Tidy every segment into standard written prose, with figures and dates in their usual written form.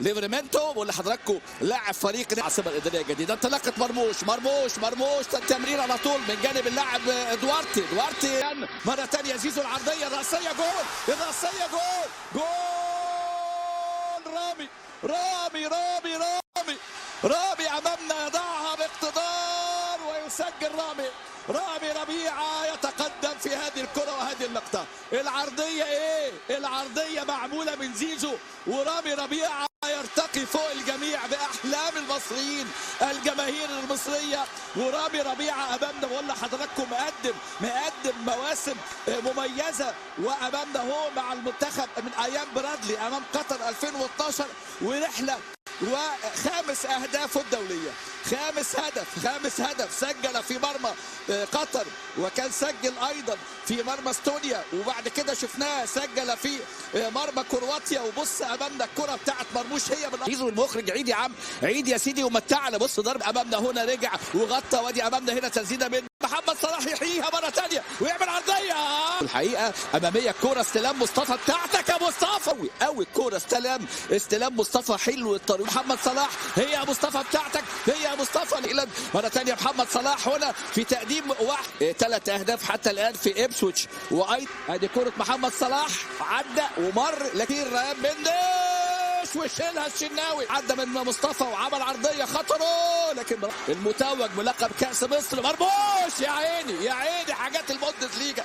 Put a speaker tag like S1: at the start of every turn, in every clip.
S1: ليفرمنتو واللي حضراتكم لاعب فريق العاصمه الاداريه الجديده. انطلاقه مرموش تمرير على طول من جانب اللاعب دوارتي مره ثانيه. زيزو العرضيه الراسيه جول رامي امامنا يضعها باقتدار ويسجل رامي ربيعه يتقدم في هذه الكره وهذه اللقطه. العرضيه معموله من زيزو ورامي ربيعه يرتقي فوق الجميع باحلام المصريين الجماهير المصريه. ورامي ربيعه امامنا بقول لحضراتكم مقدم مواسم مميزه وامامنا هو مع المنتخب من ايام برادلي امام قطر 2012 ورحله وخامس اهدافه الدوليه. خامس هدف سجل في مرمى قطر وكان سجل ايضا في مرمى استونيا وبعد كده شفناه سجل في مرمى كرواتيا. وبص امامنا الكره بتاعت مرموش هي من زيزو المخرج. عيد يا عم عيد يا سيدي ومتعنا. بص ضرب امامنا هنا رجع وغطى وادي امامنا هنا تسديده من محمد صلاح يحييها مره ثانيه ويعمل عرضيه. الحقيقه اماميه الكره استلام مصطفى بتاعتك يا مصطفى قوي الكره استلام مصطفى حلو الطريق. محمد صلاح هي يا مصطفى بتاعتك هي يا مصطفى. مره ثانيه محمد صلاح هنا في تقديم 3 اهداف حتى الان في ابسويتش. وايضا ادي كره محمد صلاح عدى ومر لكن ريان مندش وشيلها الشناوي عدى من مصطفى وعمل عرضيه خطره. لكن المتوج بلقب كاس مصر مرموش يا عيني حاجات البوندسليجا.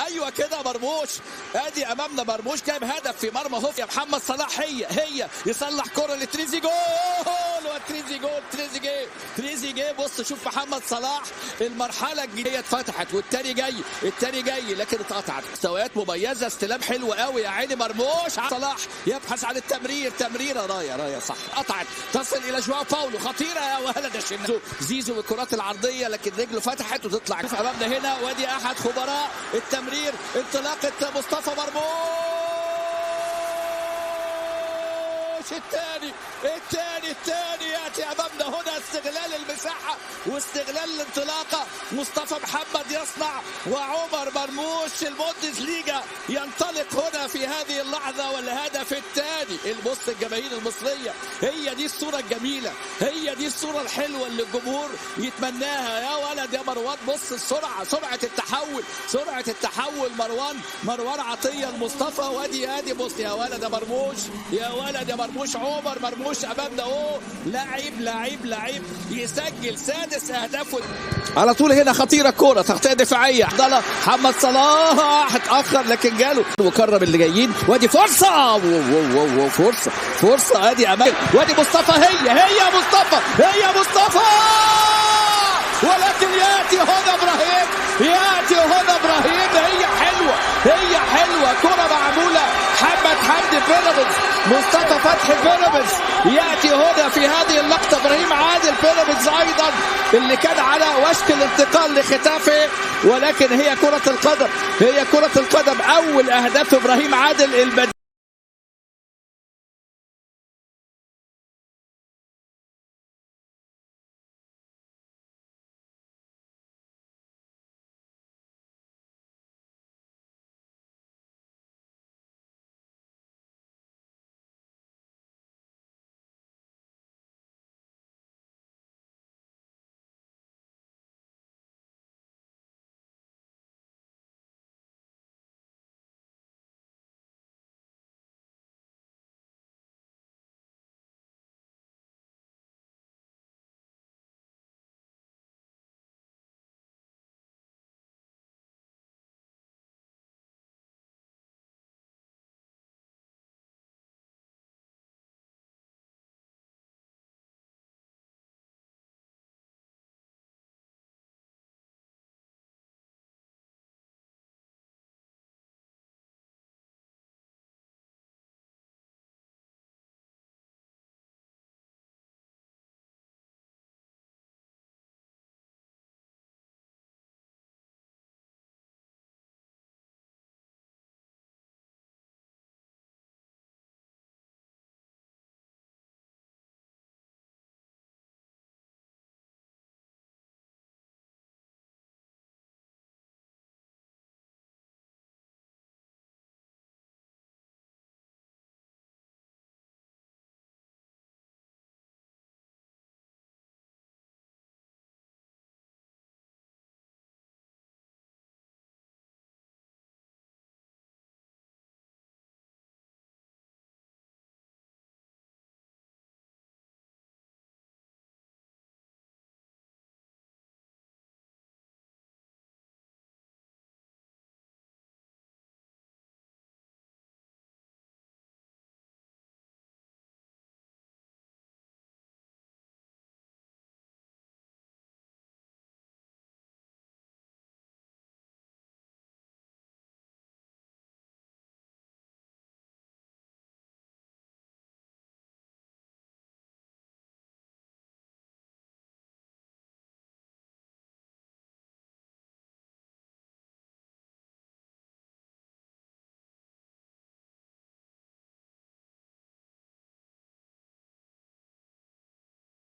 S1: ايوه كده مرموش. ادي امامنا مرموش جايب هدف في مرمى هوف. يا محمد صلاح هي يصلح كره لتريزي جول تريزيجيه. بص شوف محمد صلاح المرحله الجديده اتفتحت والتاني جاي لكن اتقطعت. مستويات مميزه استلام حلو قوي يا عيني مرموش. صلاح يبحث عن تمريره رايه صح قطعت تصل الى جواو باولو خطيره يا ولد الشناوي. زيزو بالكرات العرضيه لكن رجله فتحت وتطلع. شوف امامنا هنا وادي احد خبراء التمرير انطلاقه مصطفى مرموش الثاني ياتي امامنا هنا استغلال المساحه واستغلال الانطلاقه. مصطفى محمد يصنع وعمر مرموش البوندسليجا ينطلق هنا في هذه اللحظه والهدف الثاني. البص الجماهير المصريه هي دي الصوره الجميله هي دي الصوره الحلوه اللي الجمهور يتمناها يا ولد يا مروان. بص سرعه التحول مروان عطيه المصطفى وادي بص يا ولد يا مرموش عمر مرموش امامنا اهو لعيب يسجل 6 اهدافه على طول. هنا خطيره كوره تغطيه دفاعيه عبد محمد صلاح اتاخر لكن جاله وكرم اللي جايين وادي فرصه ادي امان وادي مصطفى هي مصطفى ولكن ياتي هنا ابراهيم هي حلوه كره معموله محمد حمدي بيراميدز مصطفى فتحي بيراميدز ياتي هنا في هذه اللقطه. ابراهيم عادل بيراميدز ايضا اللي كان على وشك الانتقال لختافه ولكن هي كره القدم اول اهداف ابراهيم عادل